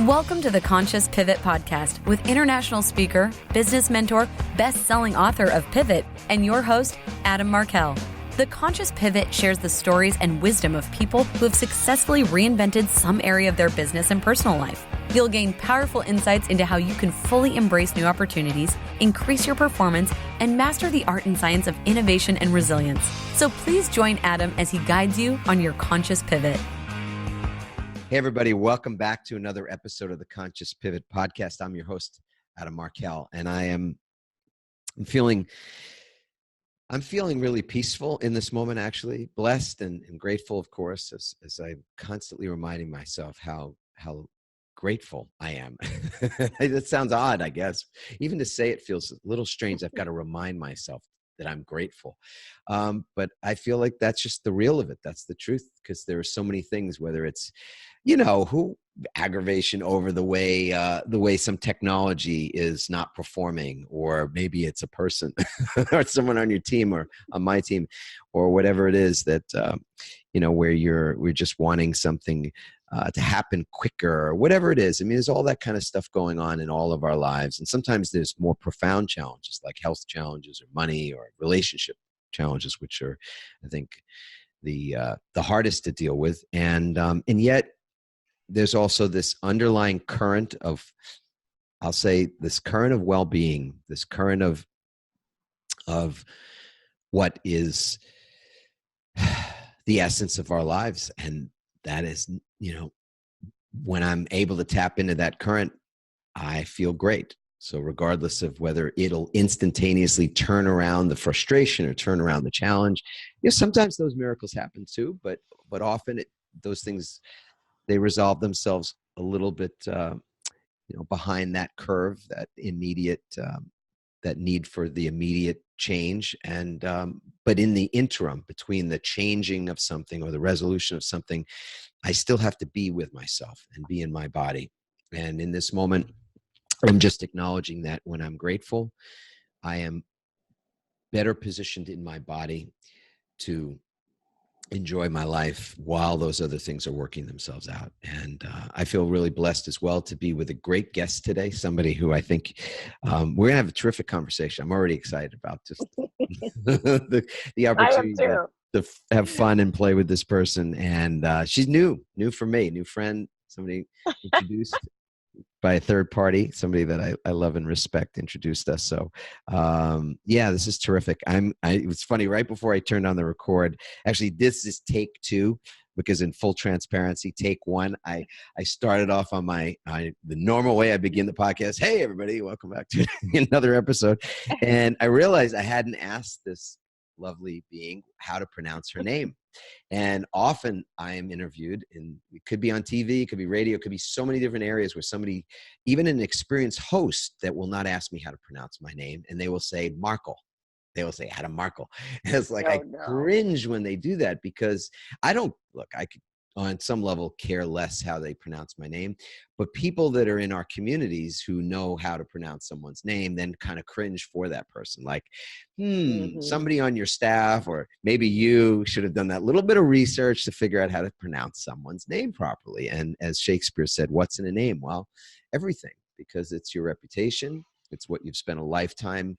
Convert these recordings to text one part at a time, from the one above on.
Welcome to the Conscious Pivot Podcast with international speaker, business mentor, best-selling author of Pivot, and your host, Adam Markell. The Conscious Pivot shares the stories and wisdom of people who have successfully reinvented some area of their business and personal life. You'll gain powerful insights into how you can fully embrace new opportunities, increase your performance, and master the art and science of innovation and resilience. So please join Adam as he guides you on your conscious pivot. Hey, everybody. Welcome back to another episode of the Conscious Pivot Podcast. I'm your host, Adam Markell, and I'm feeling really peaceful in this moment, actually. Blessed and grateful, of course, as I'm constantly reminding myself how grateful I am. That sounds odd, I guess. Even to say it feels a little strange. I've got to remind myself that I'm grateful. But I feel like that's just the real of it. That's the truth, because there are so many things, whether it's, aggravation over the way some technology is not performing, or maybe it's a person or someone on your team or on my team, or whatever it is that, where we're just wanting something to happen quicker, or whatever it is. I mean, there's all that kind of stuff going on in all of our lives. And sometimes there's more profound challenges like health challenges or money or relationship challenges, which are, I think, the hardest to deal with. And yet there's also this underlying current of, I'll say, this current of well-being, this current of what is the essence of our lives. And that is, when I'm able to tap into that current, I feel great. So regardless of whether it'll instantaneously turn around the frustration or turn around the challenge, sometimes those miracles happen too, but often those things, they resolve themselves a little bit, behind that curve, that immediate, that need for the immediate change. And, but in the interim between the changing of something or the resolution of something, I still have to be with myself and be in my body. And in this moment, I'm just acknowledging that when I'm grateful, I am better positioned in my body to enjoy my life while those other things are working themselves out. And I feel really blessed as well to be with a great guest today, somebody who I think we're going to have a terrific conversation. I'm already excited about just the opportunity to have fun and play with this person. And she's new for me, new friend, somebody introduced by a third party, somebody that I love and respect introduced us. So this is terrific. It was funny, right before I turned on the record, actually this is take two, because in full transparency, take one, I started off on the normal way I begin the podcast. Hey everybody, welcome back to another episode. And I realized I hadn't asked this lovely being how to pronounce her name. And often I am interviewed, and it could be on TV, it could be radio, it could be so many different areas where somebody, even an experienced host, that will not ask me how to pronounce my name, and they will say Markell. They will say Adam Markell. And it's like, cringe when they do that, because I could on some level care less how they pronounce my name, but people that are in our communities who know how to pronounce someone's name then kind of cringe for that person. Like, somebody on your staff, or maybe you should have done that little bit of research to figure out how to pronounce someone's name properly. And as Shakespeare said, what's in a name? Well, everything, because it's your reputation. It's what you've spent a lifetime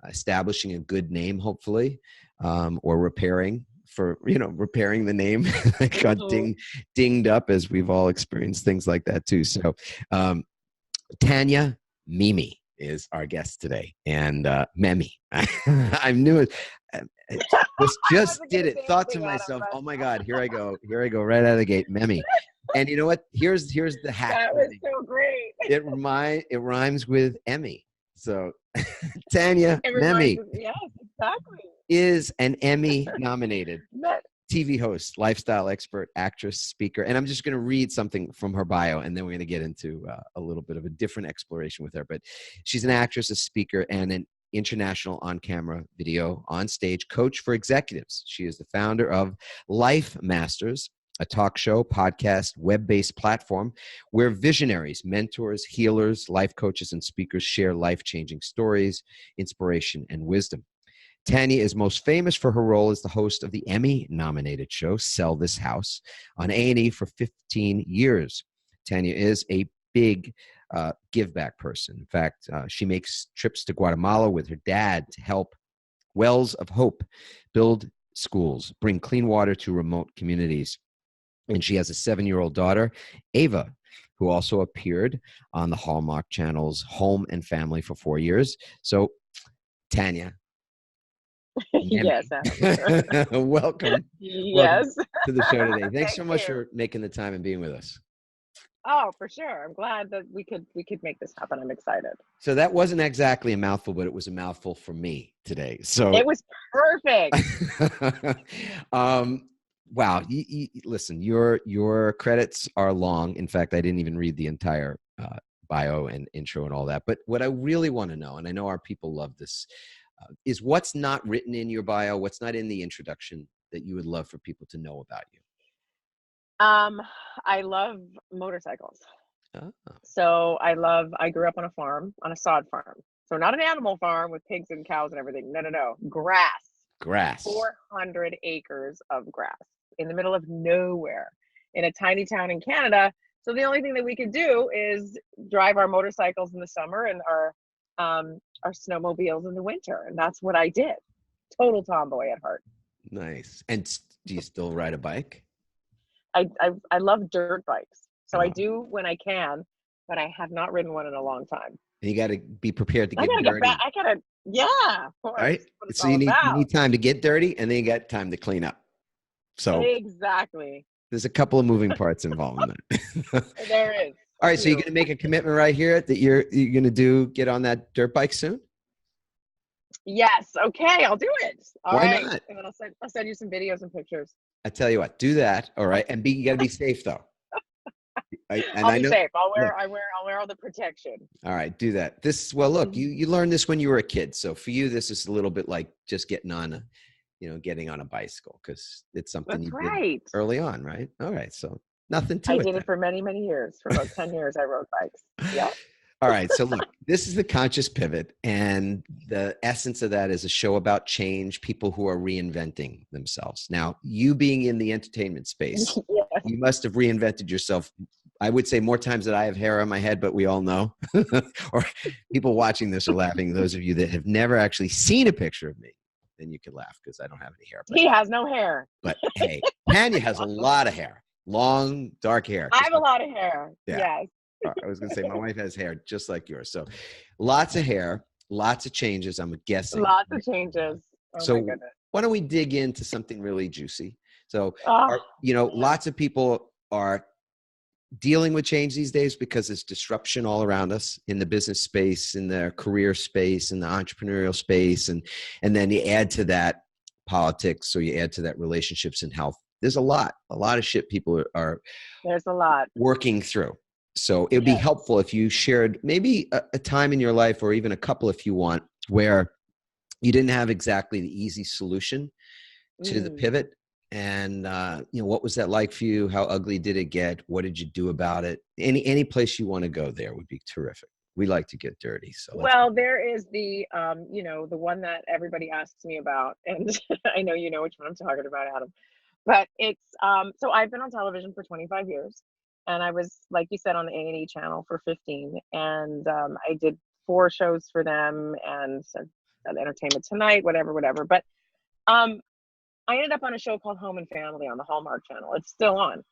establishing a good name, hopefully, or repairing the name got dinged up, as we've all experienced things like that too. So Tanya Memme is our guest today, and Memme. I knew it. Just did it. Thought to myself, oh my God, here I go right out of the gate, Memme. And you know what? Here's the hack. That was so great. It rhymes with Emmy. So Tanya Memme. Yes, exactly. Is an Emmy-nominated TV host, lifestyle expert, actress, speaker. And I'm just going to read something from her bio, and then we're going to get into a little bit of a different exploration with her. But she's an actress, a speaker, and an international on-camera, video, on-stage coach for executives. She is the founder of Life Masters, a talk show, podcast, web-based platform where visionaries, mentors, healers, life coaches, and speakers share life-changing stories, inspiration, and wisdom. Tanya is most famous for her role as the host of the Emmy-nominated show, Sell This House, on A&E for 15 years. Tanya is a big give back person. In fact, she makes trips to Guatemala with her dad to help Wells of Hope build schools, bring clean water to remote communities. And she has a 7-year-old daughter, Ava, who also appeared on the Hallmark Channel's Home and Family for 4 years. So, Tanya, Yes, Adam. welcome. Yes. To the show today. Thanks so Thank much you. for making the time and being with us. Oh, for sure. I'm glad that we could make this happen. I'm excited. So that wasn't exactly a mouthful, but it was a mouthful for me today. So It was perfect. Wow. Listen, your credits are long. In fact, I didn't even read the entire bio and intro and all that. But what I really want to know, and I know our people love this, is what's not written in your bio, what's not in the introduction that you would love for people to know about you. I love motorcycles. Oh. So I grew up on a farm, on a sod farm. So not an animal farm with pigs and cows and everything. No. Grass. 400 acres of grass in the middle of nowhere in a tiny town in Canada. So the only thing that we could do is drive our motorcycles in the summer and our snowmobiles in the winter. And that's what I did. Total tomboy at heart. Nice. And do you still ride a bike? I love dirt bikes. So I do when I can, but I have not ridden one in a long time. And you got to be prepared to get dirty. Get back. Yeah, of course. Right? So you need time to get dirty, and then you got time to clean up. So exactly. There's a couple of moving parts involved in that. There is. All right, so you're going to make a commitment right here that you're going to get on that dirt bike soon? Yes. Okay, I'll do it. All Why right. not? And then I'll send you some videos and pictures. I tell you what, do that. All right, and you got to be safe though. I'll be safe. I'll wear all the protection. All right, do that. Look, you learned this when you were a kid, so for you, this is a little bit like just getting on a bicycle because it's something you did early on, right? All right, so nothing to it. I did it for many, many years. For about 10 years, I rode bikes. Yeah. All right, so look, this is the Conscious Pivot, and the essence of that is a show about change, people who are reinventing themselves. Now, you being in the entertainment space, yes. You must have reinvented yourself, I would say more times than I have hair on my head, but we all know. Or people watching this are laughing. Those of you that have never actually seen a picture of me, then you can laugh because I don't have any hair. He has no hair. But hey, Tanya has a lot of hair, long, dark hair. I have a lot of hair. Yeah. Yes. I was going to say, my wife has hair just like yours. So lots of hair, lots of changes, I'm guessing. Lots of changes. Oh, my goodness. Why don't we dig into something really juicy? So, lots of people are dealing with change these days because there's disruption all around us in the business space, in the career space, in the entrepreneurial space. And then you add to that politics, or you add to that relationships and health. There's a lot of shit people are there's a lot working through. So it would be helpful if you shared maybe a time in your life, or even a couple if you want, where you didn't have exactly the easy solution to the pivot. And, what was that like for you? How ugly did it get? What did you do about it? Any place you want to go there would be terrific. We like to get dirty. So there is the, the one that everybody asks me about, and I know you know which one I'm talking about, Adam. But it's, so I've been on television for 25 years. And I was, like you said, on the A&E channel for 15. And I did 4 shows for them and Entertainment Tonight, whatever. But I ended up on a show called Home and Family on the Hallmark Channel. It's still on.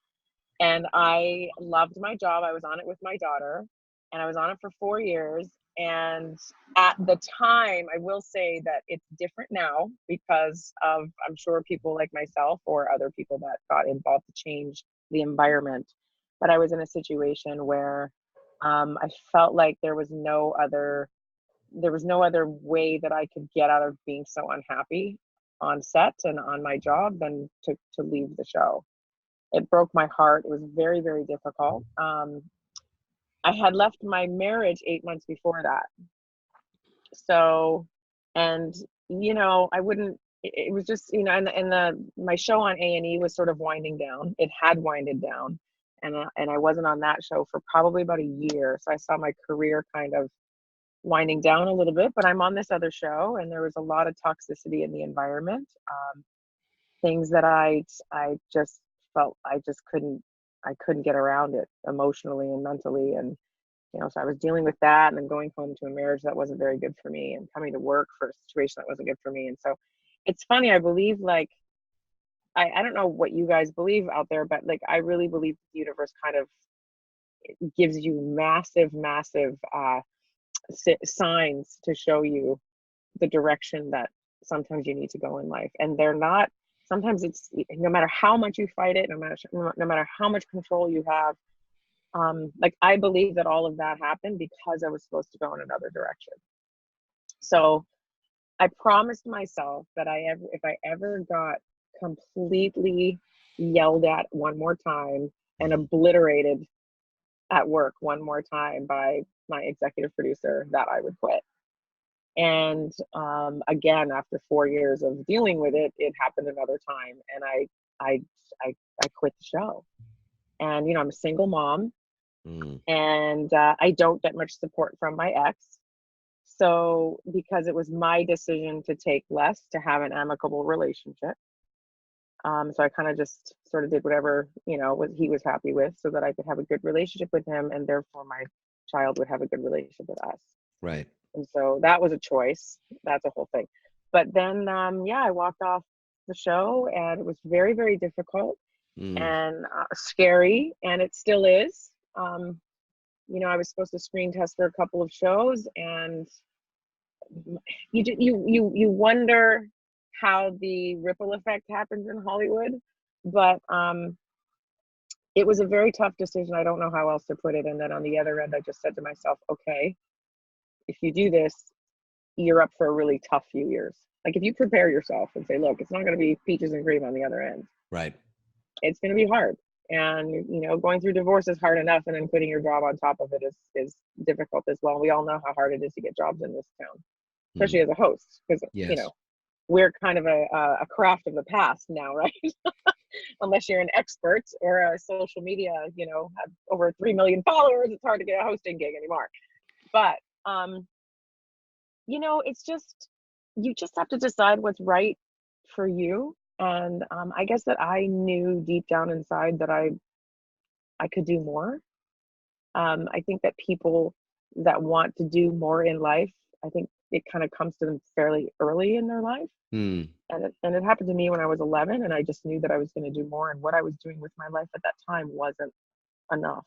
And I loved my job. I was on it with my daughter. And I was on it for 4 years. And at the time, I will say that it's different now because of, I'm sure, people like myself or other people that got involved to change the environment. But I was in a situation where I felt like there was no other way that I could get out of being so unhappy on set and on my job than to leave the show. It broke my heart. It was very, very difficult. I had left my marriage 8 months before that. So, and I wouldn't. It was just and my show on A&E was sort of winding down. It had winded down. And I wasn't on that show for probably about a year. So I saw my career kind of winding down a little bit, but I'm on this other show and there was a lot of toxicity in the environment. Things that I just felt I couldn't get around it emotionally and mentally. And So I was dealing with that and then going home to a marriage that wasn't very good for me and coming to work for a situation that wasn't good for me. And so it's funny, I believe like, I don't know what you guys believe out there, but like, I really believe the universe kind of gives you massive, massive signs to show you the direction that sometimes you need to go in life. And they're not, sometimes it's no matter how much you fight it, no matter how much control you have. Like I believe that all of that happened because I was supposed to go in another direction. So I promised myself that if I ever got completely yelled at one more time and obliterated at work one more time by my executive producer, that I would quit. And again, after 4 years of dealing with it, it happened another time, and I quit the show. And I'm a single mom, and I don't get much support from my ex. So because it was my decision to take less to have an amicable relationship, so I kind of just sort of did whatever what he was happy with, so that I could have a good relationship with him, and therefore my child would have a good relationship with us. Right. And so that was a choice. That's a whole thing. But then, I walked off the show, and it was very, very difficult and scary, and it still is. I was supposed to screen test for a couple of shows, and you wonder how the ripple effect happens in Hollywood. But it was a very tough decision. I don't know how else to put it. And then on the other end, I just said to myself, okay, if you do this, you're up for a really tough few years. Like if you prepare yourself and say, look, it's not going to be peaches and cream on the other end. Right. It's going to be hard. And, going through divorce is hard enough. And then putting your job on top of it is difficult as well. We all know how hard it is to get jobs in this town, especially as a host, because, yes. We're kind of a craft of the past now, right? Unless you're an expert or a social media, have over 3 million followers, it's hard to get a hosting gig anymore. But, it's just, you just have to decide what's right for you. And I guess that I knew deep down inside that I could do more. I think that people that want to do more in life, I think it kind of comes to them fairly early in their life. And it happened to me when I was 11, and I just knew that I was going to do more, and what I was doing with my life at that time wasn't enough.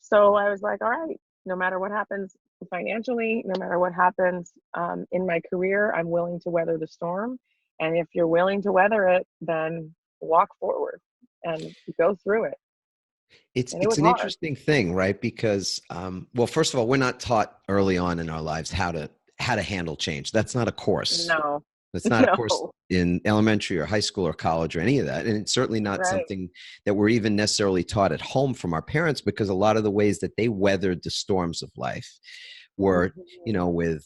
So I was like, all right, no matter what happens financially, no matter what happens in my career, I'm willing to weather the storm. And if you're willing to weather it, then walk forward and go through it. It's an hard. Interesting thing, right? Because, well, first of all, we're not taught early on in our lives how to handle change. That's not a course. No. That's not a course in elementary or high school or college or any of that. And it's certainly not something that we're even necessarily taught at home from our parents, because a lot of the ways that they weathered the storms of life were, with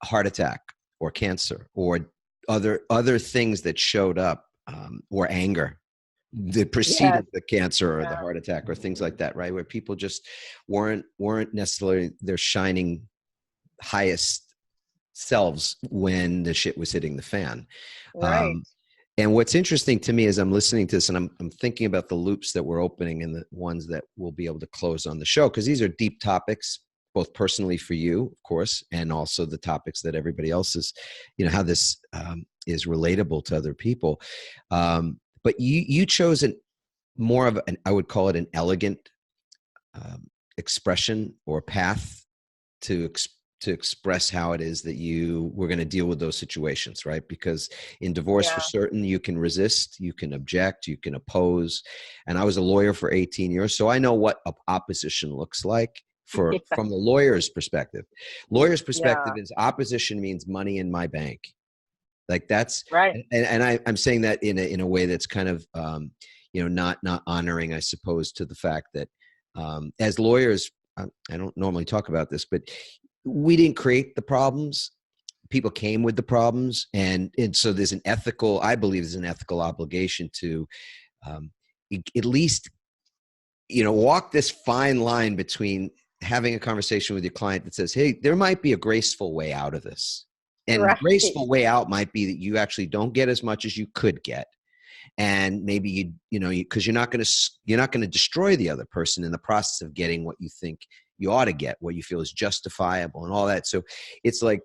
heart attack or cancer or other things that showed up, or anger that preceded the cancer or the heart attack or things like that, right? Where people just weren't necessarily their shining highest selves when the shit was hitting the fan. Right. And what's interesting to me as I'm listening to this, and I'm thinking about the loops that we're opening and the ones that we'll be able to close on the show, because these are deep topics, both personally for you, of course, and also the topics that everybody else is, how this is relatable to other people. But you chose more of I would call it an elegant expression or path to express how it is that you were going to deal with those situations, right? Because in divorce, for certain, you can resist, you can object, you can oppose. And I was a lawyer for 18 years, so I know what opposition looks like from the lawyer's perspective. Lawyer's perspective is opposition means money in my bank. Like that's right. And I'm saying that in a way that's kind of, not honoring, I suppose, to the fact that as lawyers, I don't normally talk about this, but we didn't create the problems. People came with the problems. And so there's I believe there's an ethical obligation to at least, walk this fine line between having a conversation with your client that says, hey, there might be a graceful way out of this. And the graceful way out might be that you actually don't get as much as you could get. and maybe because you're not going to destroy the other person in the process of getting what you think you ought to get, what you feel is justifiable and all that. So it's like,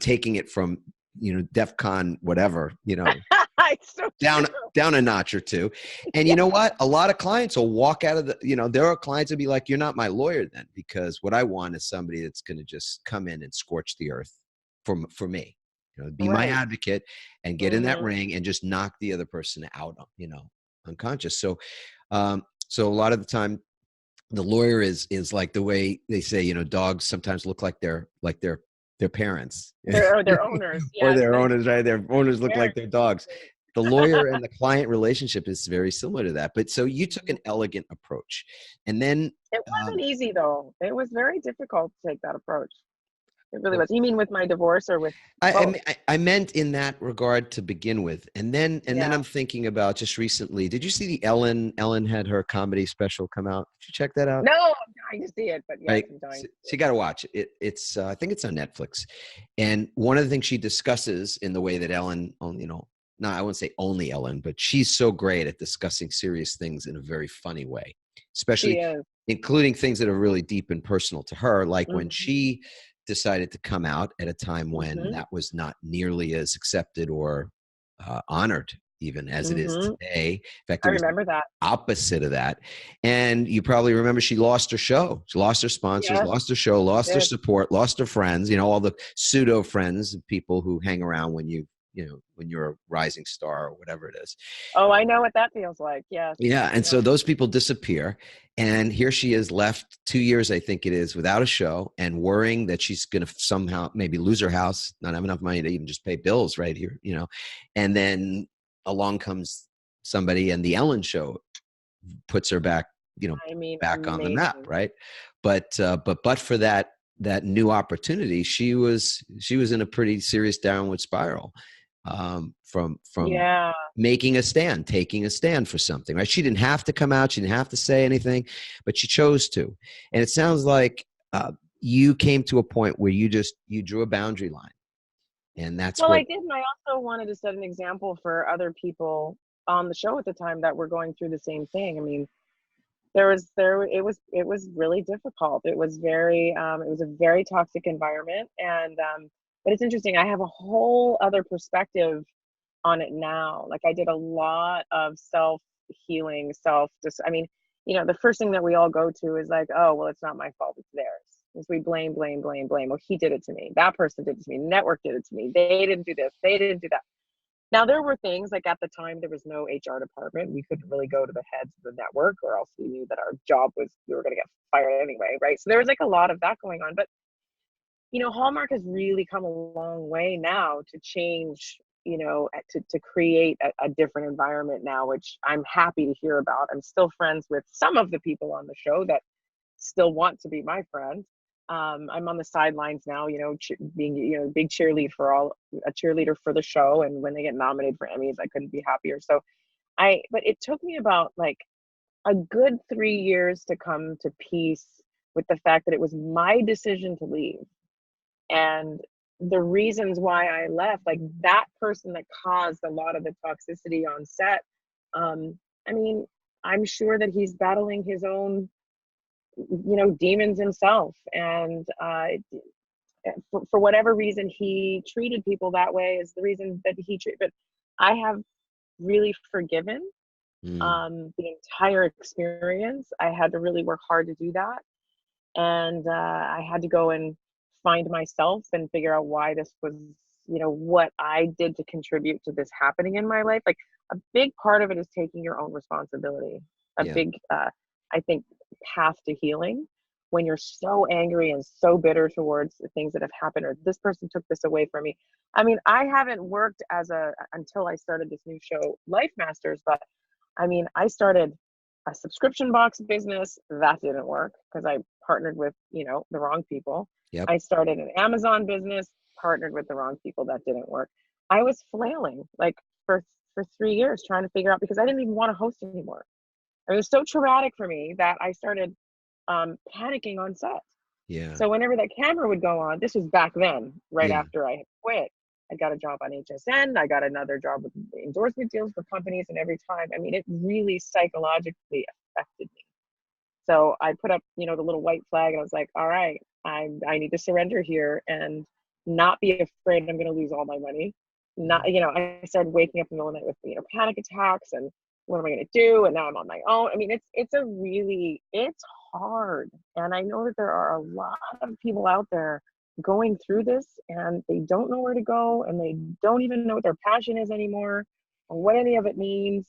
taking it from, DEFCON, whatever, It's so down true. down a notch or two. And you know what? A lot of clients will walk out of there are clients that be like, you're not my lawyer then, because what I want is somebody that's going to just come in and scorch the earth for me, be my Right. advocate and get in that Mhm. ring and just knock the other person out, unconscious. So, so a lot of the time, the lawyer is like the way they say, dogs sometimes look like their parents They're owners. or Yes, their that's owners, right? Their owners look very like their dogs. true. The lawyer and the client relationship is very similar to that. But so you took Mhm. an elegant approach, and then It um, wasn't easy though. It was very difficult to take that approach. It really well, was. You mean with my divorce or with I, I both? me- I meant in that regard to begin with, and then Yeah. I'm thinking about just recently. Did you see the Ellen had her comedy special come out? Did you check that out? No, I'm dying to see it, but yes, Right. I'm dying So, to see so you got to watch it. It's I think it's on Netflix, and one of the things she discusses in the way that Ellen, no, I wouldn't say only Ellen, but she's so great at discussing serious things in a very funny way, it. She especially is. including things that are really deep and personal to her, like when Mhm. she decided to come out at a time when Mhm. that was not nearly as accepted or honored even as it is Mhm. today. In fact, I it was remember that. opposite of that. And you probably remember she lost her show. She lost her sponsors, Yes, lost her show, she lost her did. support, lost her friends, all the pseudo friends, people who hang around when when you're a rising star or whatever it is. Oh, I know what that feels like. Yes. Yeah. And Yep. so those people disappear. And here she is left 2 years, I think it is, without a show and worrying that she's going to somehow maybe lose her house, not have enough money to even just pay bills right here, And then along comes somebody and the Ellen show puts her back, I mean, back on the map, amazing. right? But for that new opportunity, she was in a pretty serious downward spiral, from Yeah. making a stand, taking a stand for something, right? She didn't have to come out, she didn't have to say anything, but she chose to. And it sounds like you came to a point where you drew a boundary line, and that's Well, I what. did, and I also wanted to set an example for other people on the show at the time that were going through the same thing. I mean, it was really difficult. It was a very toxic environment, and but it's interesting. I have a whole other perspective on it now. Like I did a lot of self healing, I mean, the first thing that we all go to is like, oh, well, it's not my fault, it's theirs. Is we blame, blame, blame, blame. Well, he did it to me. That person did it to me. Network did it to me. They didn't do this. They didn't do that. Now there were things like at the time there was no HR department. We couldn't really go to the heads of the network, or else we knew that our job was we were going to get fired anyway, right? So there was like a lot of that going on. But Hallmark has really come a long way now to change, to create a different environment now, which I'm happy to hear about. I'm still friends with some of the people on the show that still want to be my friend. I'm on the sidelines now, being, big cheerleader for the show. And when they get nominated for Emmys, I couldn't be happier. So but it took me about like a good 3 years to come to peace with the fact that it was my decision to leave. And the reasons why I left, like that person that caused a lot of the toxicity on set, I mean, I'm sure that he's battling his own, demons himself. And for whatever reason he treated people that way is the reason that he treated. But I have really forgiven Mm, the entire experience. I had to really work hard to do that. And I had to go and find myself and figure out why this was, what I did to contribute to this happening in my life. Like a big part of it is taking your own responsibility. A yeah. big, I think, path to healing when you're so angry and so bitter towards the things that have happened, or this person took this away from me. I mean, I haven't worked until I started this new show, Life Masters, but I mean, I started a subscription box business that didn't work because I partnered with, the wrong people. Yep. I started an Amazon business, partnered with the wrong people, that didn't work. I was flailing like for 3 years trying to figure out, because I didn't even want to host anymore. It was so traumatic for me that I started panicking on set. Yeah. So whenever that camera would go on, this was back then, right Yeah. after I had quit, I got a job on HSN. I got another job with endorsement deals for companies. And every time, I mean, it really psychologically affected me. So I put up, the little white flag, and I was like, all right, I need to surrender here and not be afraid I'm going to lose all my money. Not, I started waking up in the middle of the night with, panic attacks, and what am I going to do? And now I'm on my own. I mean, it's hard. And I know that there are a lot of people out there going through this, and they don't know where to go, and they don't even know what their passion is anymore or what any of it means.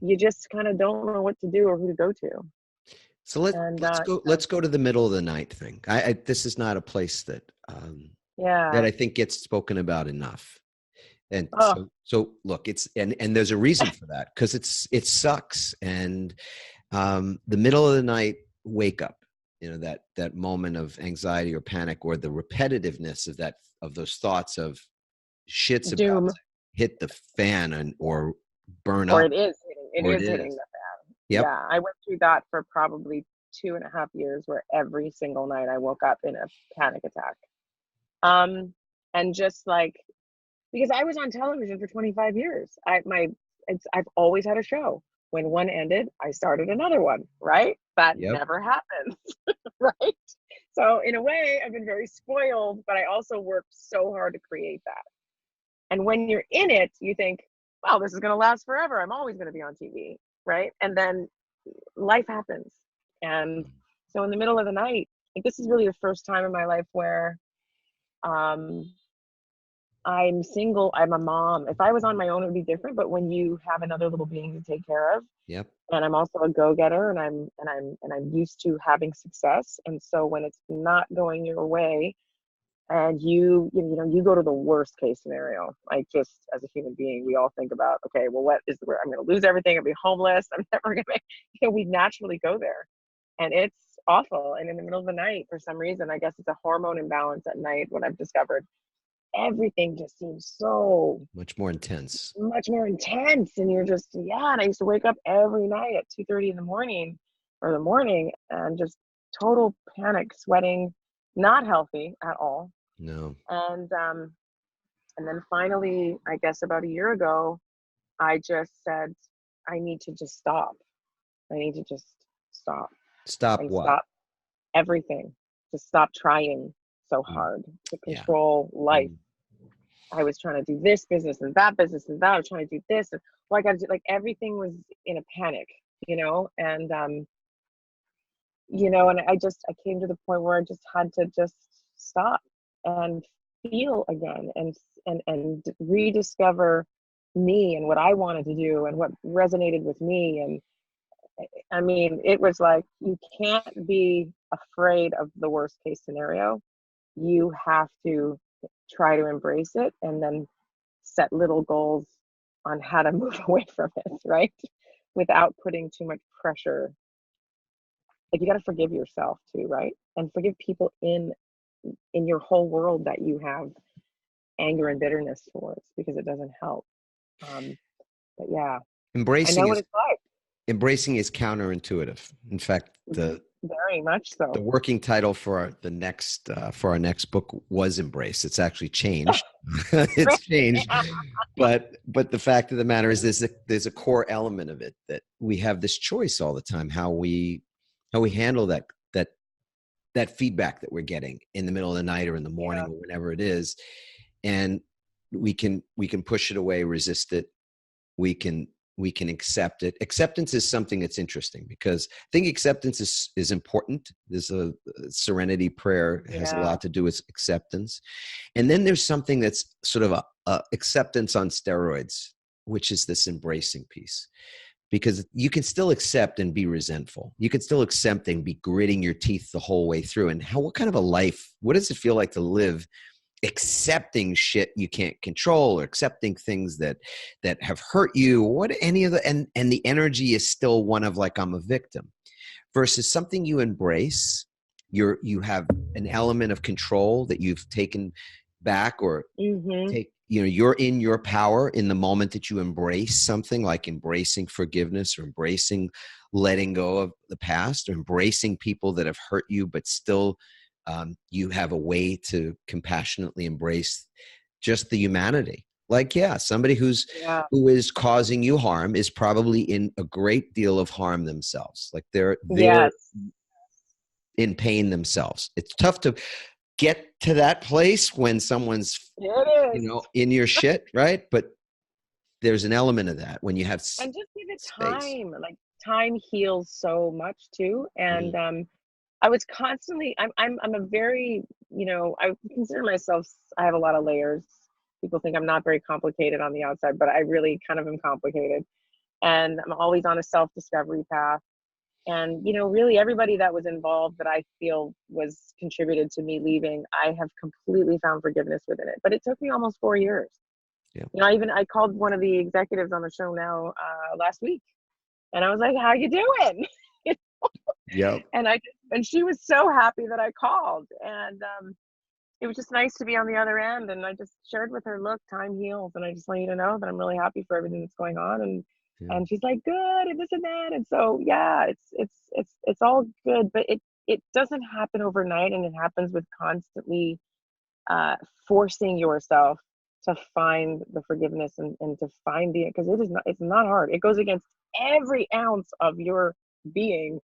You just kind of don't know what to do or who to go to. So let's go to the middle of the night thing. This is not a place that I think gets spoken about enough. And so look, and there's a reason for that, because it sucks. And the middle of the night wake up, that moment of anxiety or panic, or the repetitiveness of those thoughts of shit's about to hit the fan or burn up. Or it is hitting the fan. Yep. Yeah, I went through that for probably 2.5 years, where every single night I woke up in a panic attack. And just like, because I was on television for 25 years. I've always had a show. When one ended, I started another one, right? That never happens, right? So in a way, I've been very spoiled, but I also worked so hard to create that. And when you're in it, you think, wow, this is going to last forever. I'm always going to be on TV, right? And then life happens. And so in the middle of the night, this is really the first time in my life where I'm single, I'm a mom. If I was on my own, it would be different. But when you have another little being to take care of, and I'm also a go-getter, and I'm used to having success. And so when it's not going your way, and you go to the worst case scenario, like, just as a human being, we all think about, okay, well, what is where I'm going to lose everything? I'll be homeless. I'm never going to make, we naturally go there, and it's awful. And in the middle of the night, for some reason, I guess it's a hormone imbalance at night, what I've discovered, everything just seems so much more intense. And you're just, and I used to wake up every night at 2:30 in the morning and just total panic, sweating, not healthy at all. No. And then finally, I guess about a year ago, I just said, I need to just stop. I need to just stop. Stop what? Stop everything. Just stop trying so hard to control life. I was trying to do this business and that business and that. I was trying to do this. And I got to do, like, everything was in a panic, and, and I came to the point where I just had to just stop and feel again and rediscover me and what I wanted to do and what resonated with me. And I mean, it was like, you can't be afraid of the worst case scenario. You have to try to embrace it, and then set little goals on how to move away from it, right? Without putting too much pressure. Like, you got to forgive yourself too, right? And forgive people in your whole world that you have anger and bitterness towards, because it doesn't help. But yeah, embracing I know what it's like. Embracing is counterintuitive. In fact, very much so. The working title for our next book was Embrace. It's actually changed. It's changed. But the fact of the matter is, there's a core element of it, that we have this choice all the time, how we handle that feedback that we're getting in the middle of the night or in the morning or whenever it is. And we can push it away, resist it. We can accept it. Acceptance is something that's interesting, because I think acceptance is important. There's a serenity prayer has a lot to do with acceptance. And then there's something that's sort of a acceptance on steroids, which is this embracing piece. Because you can still accept and be resentful. You can still accept and be gritting your teeth the whole way through. And what kind of a life, what does it feel like to live accepting shit you can't control, or accepting things that have hurt you, and the energy is still one of, like, I'm a victim, versus something you embrace. You have an element of control that you've taken back, or you're in your power in the moment that you embrace something, like embracing forgiveness, or embracing letting go of the past, or embracing people that have hurt you, but still you have a way to compassionately embrace just the humanity. Like, yeah, somebody who is causing you harm is probably in a great deal of harm themselves. Like they're Yes. in pain themselves. It's tough to get to that place when someone's, It is. in your shit, right? But there's an element of that when you have And just give it space. time. Like time heals so much too. And Mm. I was constantly I'm a very, I consider myself, I have a lot of layers. People think I'm not very complicated on the outside, but I really kind of am complicated. And I'm always on a self-discovery path. And, really everybody that was involved that I feel was contributed to me leaving, I have completely found forgiveness within it. But it took me almost 4 years. Yeah. I called one of the executives on the show now last week, and I was like, "How you doing?" Yep. And she was so happy that I called, and it was just nice to be on the other end. And I just shared with her, "Look, time heals, and I just want you to know that I'm really happy for everything that's going on." And she's like, "Good," and this and that. And so yeah, it's all good, but it doesn't happen overnight, and it happens with constantly forcing yourself to find the forgiveness and to find because it's not hard. It goes against every ounce of your being.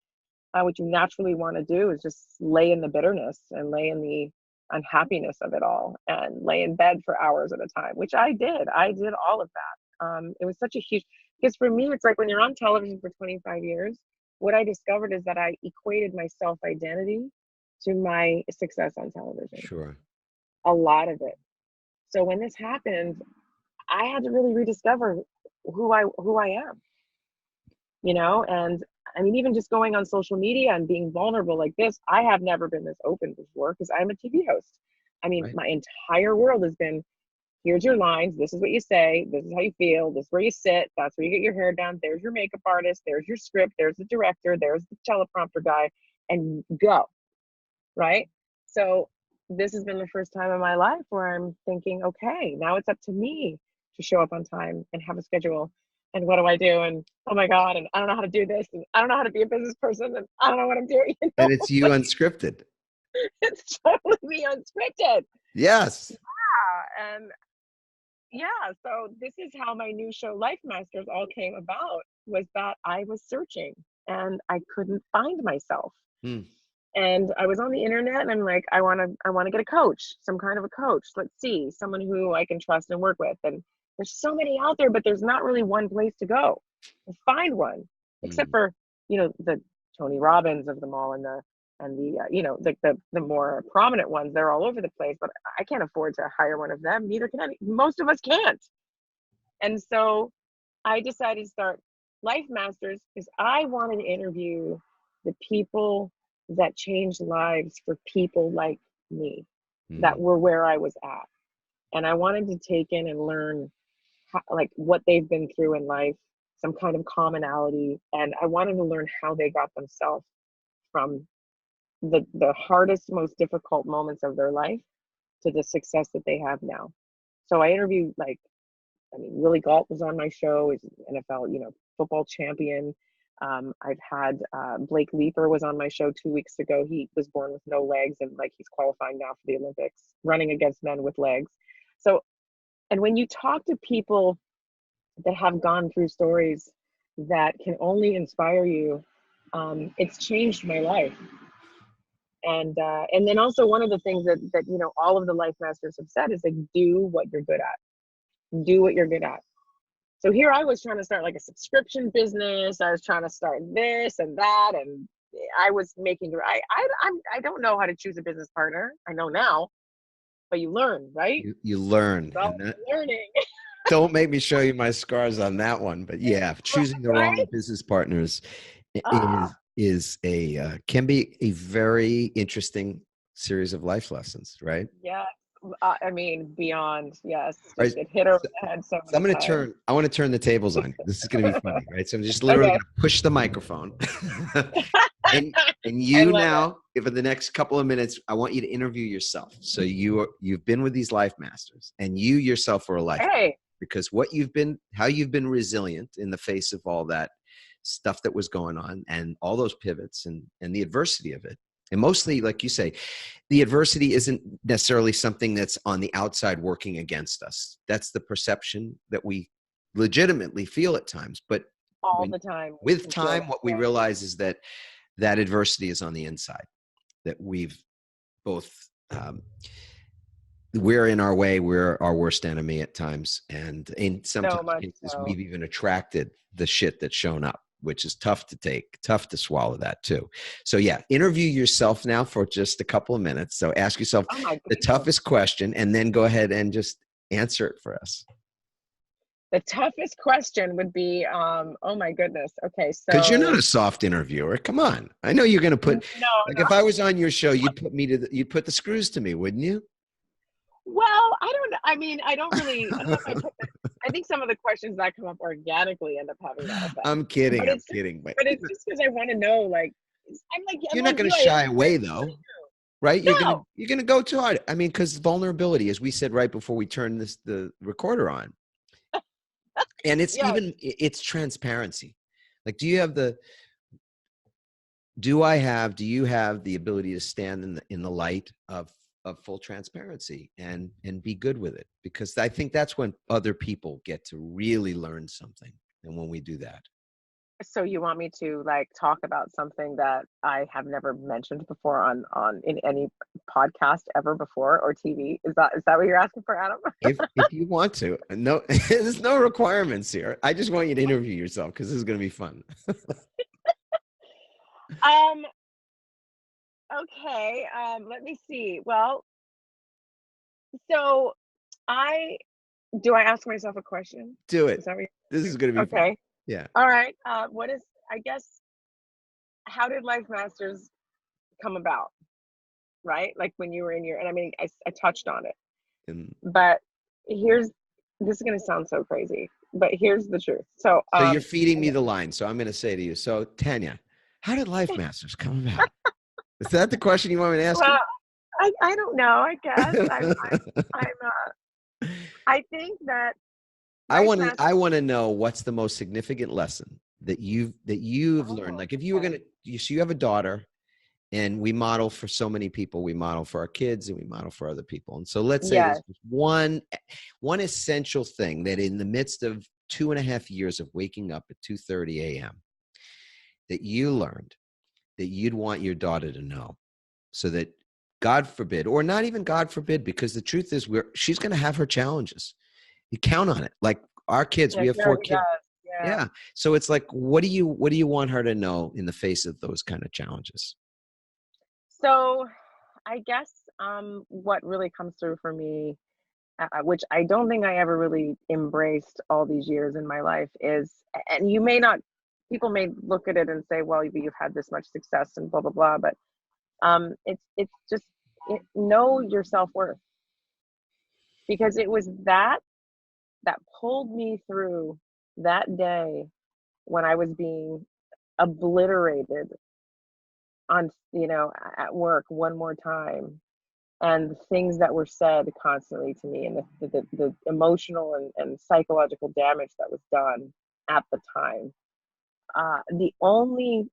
What you naturally want to do is just lay in the bitterness and lay in the unhappiness of it all and lay in bed for hours at a time, which I did all of that. It was such a huge, because for me it's like when you're on television for 25 years, what I discovered is that I equated my self-identity to my success on television, Sure. a lot of it. So when this happened, I had to really rediscover who I am, and I mean, even just going on social media and being vulnerable like this, I have never been this open before because I'm a TV host. I mean, Right. my entire world has been, here's your lines, this is what you say, this is how you feel, this is where you sit, that's where you get your hair done, there's your makeup artist, there's your script, there's the director, there's the teleprompter guy, and go, right? So this has been the first time in my life where I'm thinking, okay, now it's up to me to show up on time and have a schedule. And what do I do? And oh my God, and I don't know how to do this, and I don't know how to be a business person, and I don't know what I'm doing. And it's you unscripted. It's totally me unscripted. Yes. And yeah, so this is how my new show, Life Masters, all came about, was that I was searching and I couldn't find myself. Hmm. And I was on the internet and I'm like, I want to get a coach, some kind of a coach. Let's see, someone who I can trust and work with. And there's so many out there, but there's not really one place to go and find one, except for, the Tony Robbins of them all, and the the more prominent ones. They're all over the place, but I can't afford to hire one of them. Neither can most of us can't. And so I decided to start Life Masters because I wanted to interview the people that changed lives for people like me that were where I was at. And I wanted to take in and learn like what they've been through in life, some kind of commonality. And I wanted to learn how they got themselves from the hardest, most difficult moments of their life to the success that they have now. So I interviewed Willie Galt was on my show. He's an NFL, football champion. I've had Blake Leeper was on my show 2 weeks ago. He was born with no legs, and he's qualifying now for the Olympics, running against men with legs. So, and when you talk to people that have gone through stories that can only inspire you, it's changed my life. And then also one of the things that all of the Life Masters have said is do what you're good at. Do what you're good at. So here I was trying to start a subscription business. I was trying to start this and that, and I was making. I don't know how to choose a business partner. I know now, but you learn, right? You learn. It's all learning. Don't make me show you my scars on that one. But yeah, choosing the wrong business partners can be a very interesting series of life lessons, right? Yeah. Beyond, yes. Right. It hit over the head so many times. I want to turn the tables on you. This is going to be funny, right? So I'm just literally going to push the microphone. and you now, for the next couple of minutes, I want you to interview yourself. So you've been with these Life Masters, and you yourself are a life master, because how you've been resilient in the face of all that stuff that was going on and all those pivots and the adversity of it. And mostly, like you say, the adversity isn't necessarily something that's on the outside working against us. That's the perception that we legitimately feel at times. But all the time. We with can feel time, that what we way. realize is that that adversity is on the inside, that we've both, we're in our way, we're our worst enemy at times. And in So sometimes much cases, so. we've even attracted the shit that's shown up, which is tough to take, tough to swallow that too. So yeah, interview yourself now for just a couple of minutes. So ask yourself Oh my the goodness. toughest question and then go ahead and just answer it for us. The toughest question would be, oh my goodness. Okay, so Because you're not a soft interviewer. Come on. I know you're going to put, no. if I was on your show, you'd put me to, you'd put the screws to me, wouldn't you? Well, I don't know. I mean, I don't know if I put I think some of the questions that come up organically end up having that effect. I'm kidding. But I'm it's kidding. but it's just because I want to know, like, I'm You're not like going you, to I shy ask away questions, what though, do you do? right? No. You're going to go too hard. I mean, because vulnerability, as we said right before we turned the recorder on, and it's Yes. it's transparency. Like, do you have the ability to stand in the light of full transparency and be good with it? Because I think that's when other people get to really learn something. And when we do that. So you want me to like talk about something that I have never mentioned before on in any podcast ever before or TV? Is that what you're asking for, Adam? If you want to, no, there's no requirements here. I just want you to interview yourself because this is going to be fun. Okay. Let me see. Well, so do I ask myself a question? Do it. Is that what This is going to be fun. okay. Yeah. All right. I guess, how did Life Masters come about? Right? Like when you were and I mean, I touched on it, And but this is going to sound so crazy, but here's the truth. so you're feeding me the line. So I'm going to say to you, so Tanya, how did Life Masters come about? Is that the question you want me to ask you? Well, I don't know. I guess I think that I Life want Masters. to know what's the most significant lesson that you've learned. Like if you were going to, you have a daughter, and we model for so many people. We model for our kids and we model for other people. And so let's say Yes. there's one essential thing that in the midst of 2.5 years of waking up at 2:30 a.m. that you learned that you'd want your daughter to know, so that God forbid, or not even God forbid, because the truth is she's going to have her challenges. You count on it. Like our kids, we have 4 kids. Yeah. So it's like, what do you want her to know in the face of those kind of challenges? So I guess what really comes through for me, which I don't think I ever really embraced all these years in my life, is, and people may look at it and say, well, you've had this much success and blah blah blah, but it's just know your self-worth, because it was that pulled me through that day when I was being obliterated on at work one more time, and the things that were said constantly to me, and the emotional and psychological damage that was done at the time. The only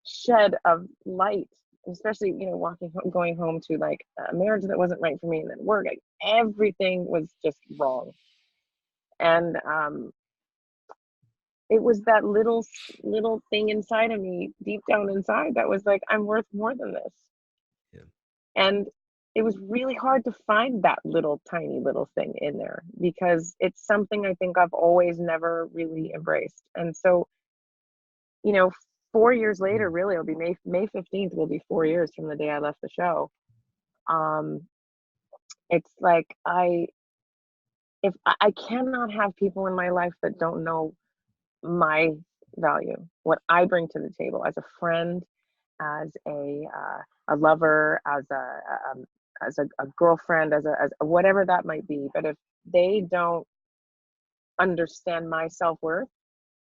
shed of light, especially going home to like a marriage that wasn't right for me, and then work, like everything was just wrong. And it was that little thing inside of me, deep down inside, that was like, I'm worth more than this. Yeah. And it was really hard to find that little tiny little thing in there, because it's something I think I've always never really embraced. And so 4 years later, really, it'll be May 15th will be 4 years from the day I left the show. It's like if I cannot have people in my life that don't know my value, what I bring to the table as a friend, as a lover, as a girlfriend, as a whatever that might be. But if they don't understand my self-worth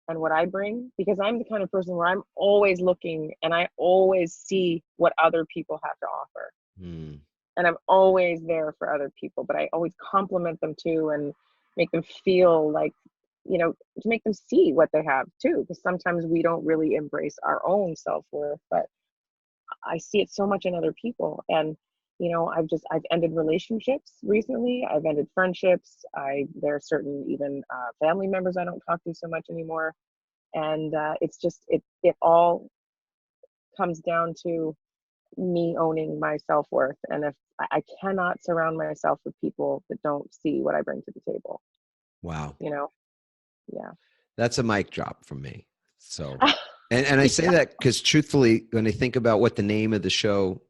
and what I bring, because I'm the kind of person where I'm always looking and I always see what other people have to offer. And I'm always there for other people, but I always compliment them too, and make them feel like, to make them see what they have too, because sometimes we don't really embrace our own self-worth. But I see it so much in other people. And, I've ended relationships recently. I've ended friendships. There are certain even family members I don't talk to so much anymore. And it's just, it all comes down to me owning my self-worth. And if I cannot surround myself with people that don't see what I bring to the table, Wow. Yeah. That's a mic drop from me. So, and I say that because truthfully, when I think about what the name of the show,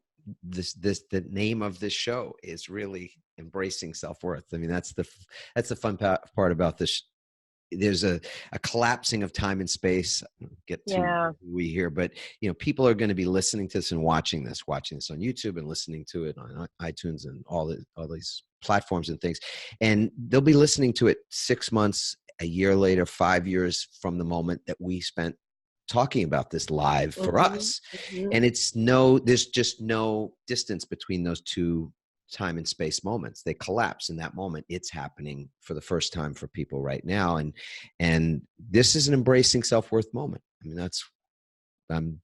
the name of this show is really embracing self-worth. I mean, that's the fun part about this. There's a collapsing of time and space. Get to we here, but people are going to be listening to this and watching this on YouTube and listening to it on iTunes and all these platforms and things, and they'll be listening to it 6 months, a year later, 5 years from the moment that we spent talking about this live for us. And there's just no distance between those two time and space moments. They collapse in that moment. It's happening for the first time for people right now. And this is an embracing self-worth moment. I mean, that's, and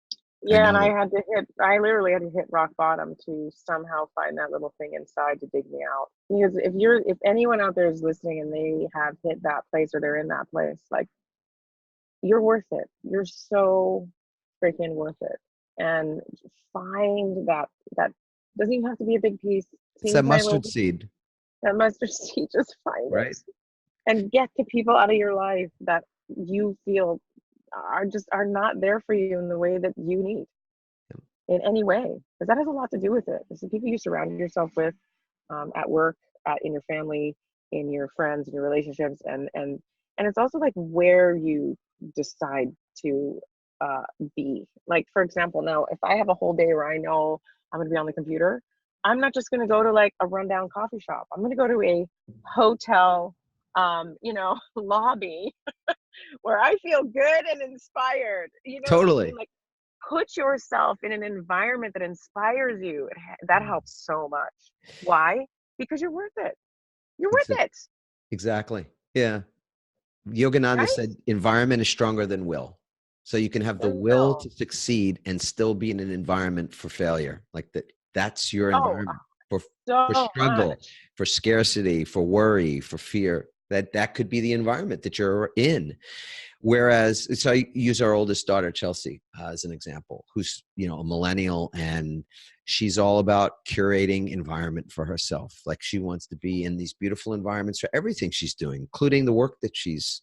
I literally had to hit rock bottom to somehow find that little thing inside to dig me out. Because if anyone out there is listening and they have hit that place or they're in that place, like, you're worth it. You're so freaking worth it. And find that doesn't even have to be a big piece. It's that mustard seed. That mustard seed, just find right. it. And get the people out of your life that you feel are not there for you in the way that you need, in any way. Because that has a lot to do with it. It's the people you surround yourself with, at work, in your family, in your friends, in your relationships, and it's also like where you decide to be. Like, for example, now if I have a whole day where I know I'm going to be on the computer, I'm not just going to go to like a rundown coffee shop. I'm going to go to a hotel, lobby where I feel good and inspired. Totally. I mean? Like, put yourself in an environment that inspires you. That helps so much. Why? Because you're worth it. You're worth it. Exactly. Yeah. Yogananda said, environment is stronger than will. So you can have the will to succeed and still be in an environment for failure. Like that's your environment for struggle, for scarcity, for worry, for fear. That could be the environment that you're in. Whereas, so I use our oldest daughter, Chelsea, as an example, who's, a millennial, and she's all about curating environment for herself. Like, she wants to be in these beautiful environments for everything she's doing, including the work that she's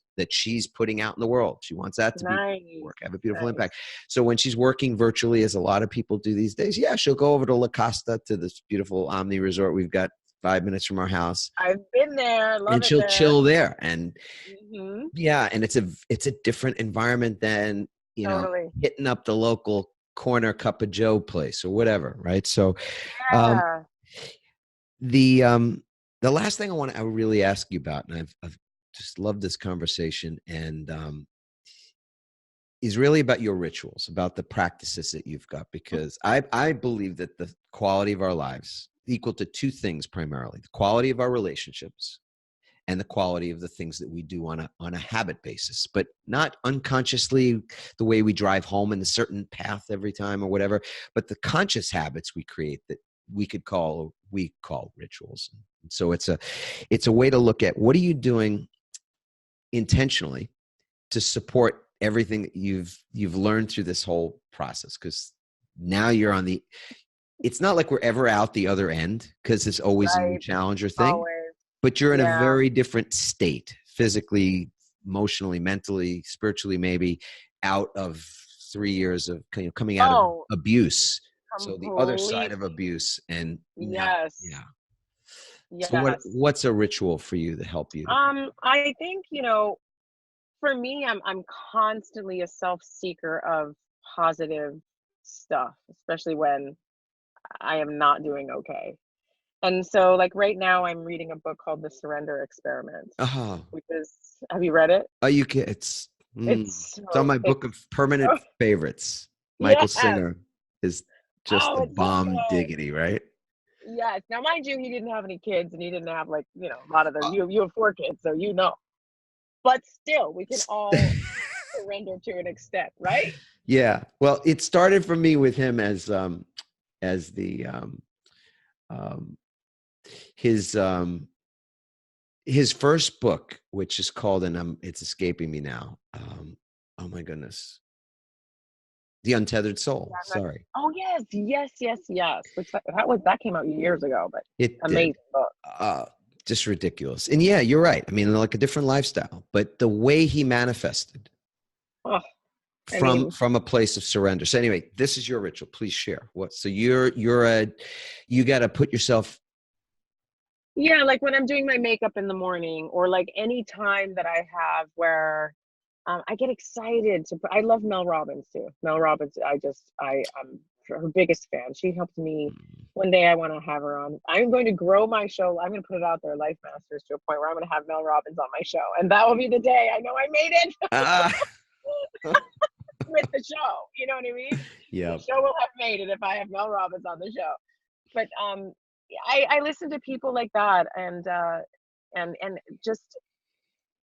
putting out in the world. She wants that to be work, have a beautiful impact. So when she's working virtually, as a lot of people do these days, she'll go over to La Costa, to this beautiful Omni resort we've got 5 minutes from our house. I've been there. And she'll chill there. And and it's a different environment than, hitting up the local corner Cup of Joe place or whatever. Right. So, the last thing I really ask you about, and I've just loved this conversation, and, is really about your rituals, about the practices that you've got, because I believe that the quality of our lives equal to two things primarily: the quality of our relationships and the quality of the things that we do on a habit basis, but not unconsciously, the way we drive home in a certain path every time or whatever, but the conscious habits we create that we call rituals. And so it's a way to look at, what are you doing intentionally to support everything that you've learned through this whole process? Because now you're on it's not like we're ever out the other end, because there's always a new challenge or thing. Always. But you're in a very different state, physically, emotionally, mentally, spiritually, maybe, out of 3 years of coming out of abuse. Completely. So the other side of abuse. And so what's a ritual for you to help you? I think, for me, I'm constantly a self-seeker of positive stuff, especially when I am not doing okay. And so, like, right now I'm reading a book called The Surrender Experiment, which is, have you read it? Oh, you can. It's on my book of permanent favorites. Michael Singer is just a bomb diggity, right? Yes. Now, mind you, he didn't have any kids, and he didn't have, like, a lot of the, you have 4 kids, so but still, we can all surrender to an extent, right? Yeah. Well, it started for me with him as as the um, his first book, which is called, and it's escaping me now. Oh my goodness, The Untethered Soul. Sorry, oh yes, yes, yes, yes. Which that came out years ago, but it amazing did. book. Just ridiculous. And yeah, you're right. I mean, like a different lifestyle, but the way he manifested Oh, I mean, from a place of surrender. So anyway, this is your ritual. Please share. What? So you got to put yourself. yeah, like when I'm doing my makeup in the morning, or like any time that I have where I get excited I love Mel Robbins too. Mel Robbins, I'm her biggest fan. She helped me. One day I want to have her on. I'm going to grow my show. I'm going to put it out there, Life Masters, to a point where I'm going to have Mel Robbins on my show. And that will be the day I know I made it Ah, with the show. You know what I mean? yeah. The show will have made it if I have Mel Robbins on the show. But I listen to people like that, and just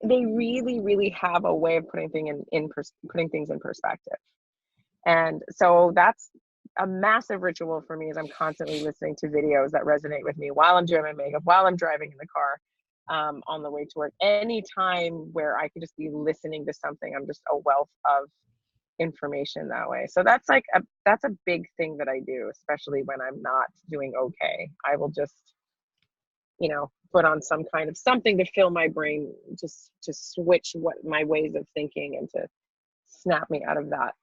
they really, really have a way of putting putting things in perspective. And so that's a massive ritual for me, is I'm constantly listening to videos that resonate with me while I'm doing my makeup, while I'm driving in the car, on the way to work. Any time where I could just be listening to something, I'm just a wealth of information that way. So that's a big thing that I do, especially when I'm not doing okay. I will just, put on some kind of something to fill my brain, just to switch what my ways of thinking and to snap me out of that,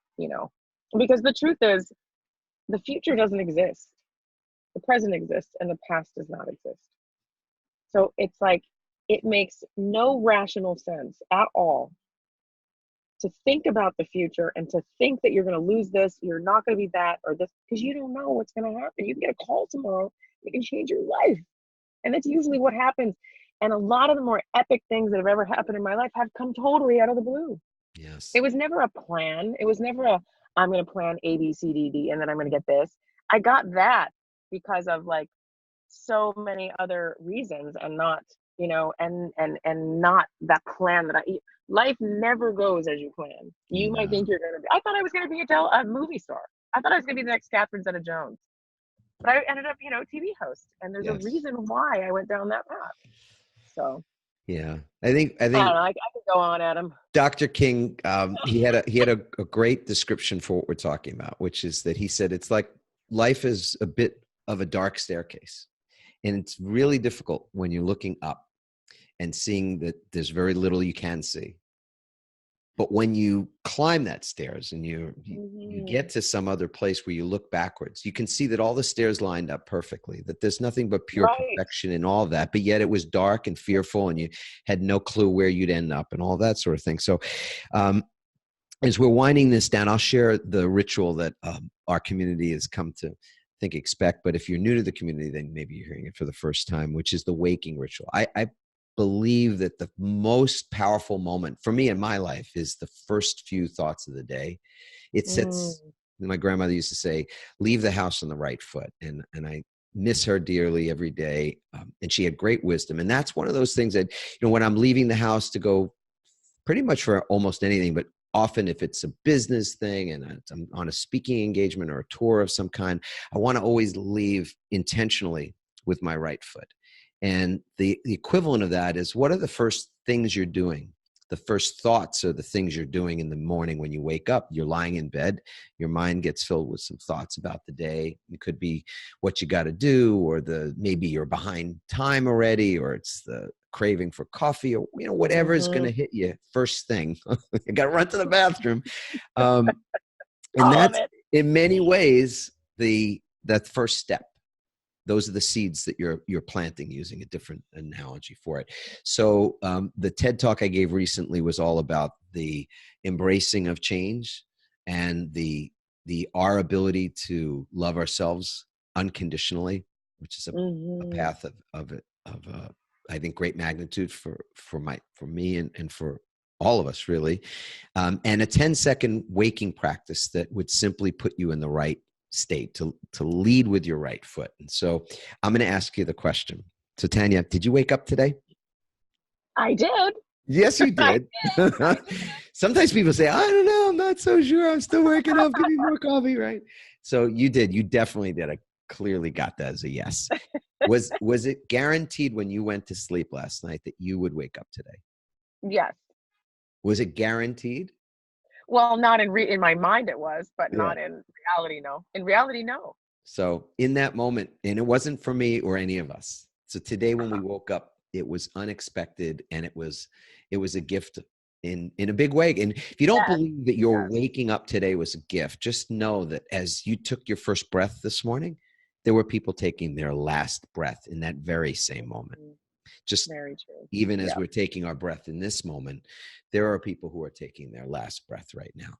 because the truth is, the future doesn't exist. The present exists and the past does not exist. So it's like, it makes no rational sense at all to think about the future and to think that you're going to lose this, you're not going to be that or this, because you don't know what's going to happen. You can get a call tomorrow, it can change your life. And that's usually what happens. And a lot of the more epic things that have ever happened in my life have come totally out of the blue. Yes. It was never a plan. It was never I'm going to plan A, B, C, D, D, and then I'm going to get this. I got that because of like so many other reasons, and not, and not that plan that life never goes as you plan. You might think you're going to be, I thought I was going to be a movie star. I thought I was going to be the next Catherine Zeta-Jones. But I ended up, TV host, and there's a reason why I went down that path. So, yeah, I think I don't know. I could go on, Adam. Dr. King, he had a great description for what we're talking about, which is that he said it's like life is a bit of a dark staircase, and it's really difficult when you're looking up and seeing that there's very little you can see. But when you climb that stairs and you get to some other place where you look backwards, you can see that all the stairs lined up perfectly, that there's nothing but pure perfection in all of that. But yet it was dark and fearful, and you had no clue where you'd end up and all that sort of thing. So as we're winding this down, I'll share the ritual that our community has come to expect. But if you're new to the community, then maybe you're hearing it for the first time, which is the waking ritual. I believe that the most powerful moment for me in my life is the first few thoughts of the day. It sets, my grandmother used to say, leave the house on the right foot. And I miss her dearly every day. And she had great wisdom. And that's one of those things that, when I'm leaving the house to go pretty much for almost anything, but often if it's a business thing and I'm on a speaking engagement or a tour of some kind, I want to always leave intentionally with my right foot. And the equivalent of that is, what are the first things you're doing? The first thoughts are the things you're doing in the morning when you wake up. You're lying in bed. Your mind gets filled with some thoughts about the day. It could be what you got to do, or maybe you're behind time already, or it's the craving for coffee, or whatever is going to hit you first thing. You got to run to the bathroom. And that's in many ways that first step. Those are the seeds that you're planting, using a different analogy for it. So the TED Talk I gave recently was all about the embracing of change and our ability to love ourselves unconditionally, which is a path of I think great magnitude for me and for all of us, really. And a 10-second waking practice that would simply put you in the right state to lead with your right foot. And so I'm going to ask you the question. So Tanya, did you wake up today? I did. Yes, you did. Sometimes people say, I don't know, I'm not so sure. I'm still waking up. Give me more coffee, right? So you did. You definitely did. I clearly got that as a yes. Was it guaranteed when you went to sleep last night that you would wake up today? Yes. Was it guaranteed? Well, not in my mind it was, but Yeah. not in reality, no. In reality, no. So in that moment, and it wasn't for me or any of us. So today when we woke up, it was unexpected, and it was a gift in a big way. And if you don't Yes. believe that your Yes. waking up today was a gift, just know that as you took your first breath this morning, there were people taking their last breath in that very same moment. Just Very true. even as Yeah. we're taking our breath in this moment, there are people who are taking their last breath right now.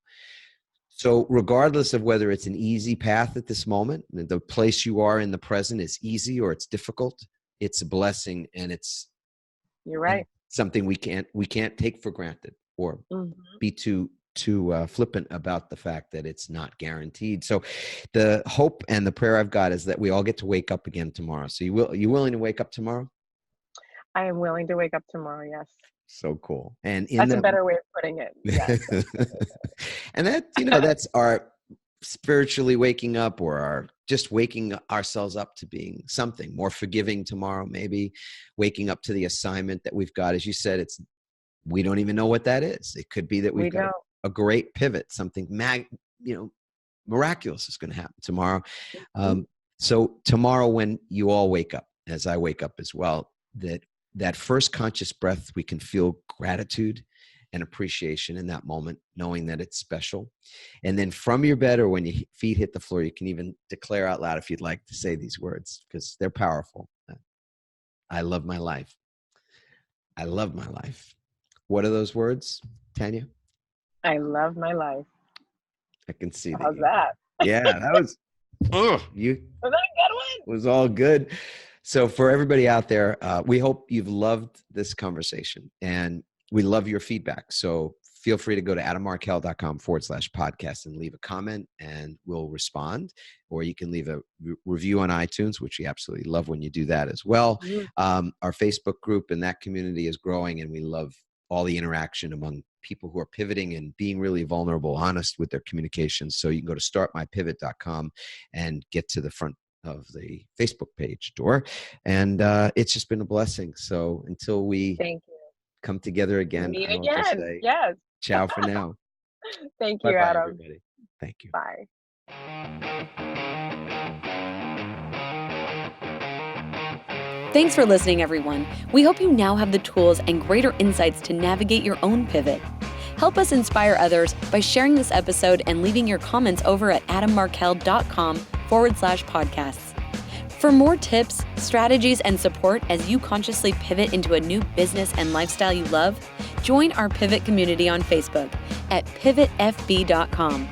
So regardless of whether it's an easy path at this moment, the place you are in the present is easy or it's difficult, it's a blessing, and it's You're right. something we can't take for granted or Mhm. be too flippant about the fact that it's not guaranteed. So the hope and the prayer I've got is that we all get to wake up again tomorrow. So you willing to wake up tomorrow? I am willing to wake up tomorrow, yes. So cool. And That's a better way of putting it. Yes. and that, that's our spiritually waking up, or our just waking ourselves up to being something more forgiving tomorrow, maybe waking up to the assignment that we've got. As you said, we don't even know what that is. It could be that we've got a great pivot, something miraculous is going to happen tomorrow. So tomorrow, when you all wake up, as I wake up as well, that first conscious breath, we can feel gratitude and appreciation in that moment, knowing that it's special. And then from your bed, or when your feet hit the floor, you can even declare out loud if you'd like to say these words, because they're powerful. I love my life. I love my life. What are those words, Tanya? I love my life. I can see that. How's that? Yeah, that was, was that a good one? It was all good. So for everybody out there, we hope you've loved this conversation, and we love your feedback. So feel free to go to adammarkel.com/podcast and leave a comment, and we'll respond. Or you can leave a review on iTunes, which we absolutely love when you do that as well. Our Facebook group and that community is growing, and we love all the interaction among people who are pivoting and being really vulnerable, honest with their communications. So you can go to startmypivot.com and get to the front of the Facebook page door. And it's just been a blessing. So until we come together again, meet I will just say, yes. Ciao for now. Thank you, Bye-bye, Adam. everybody. Thank you. Bye. Thanks for listening, everyone. We hope you now have the tools and greater insights to navigate your own pivot. Help us inspire others by sharing this episode and leaving your comments over at adammarkel.com/podcasts. For more tips, strategies, and support as you consciously pivot into a new business and lifestyle you love, join our Pivot community on Facebook at pivotfb.com.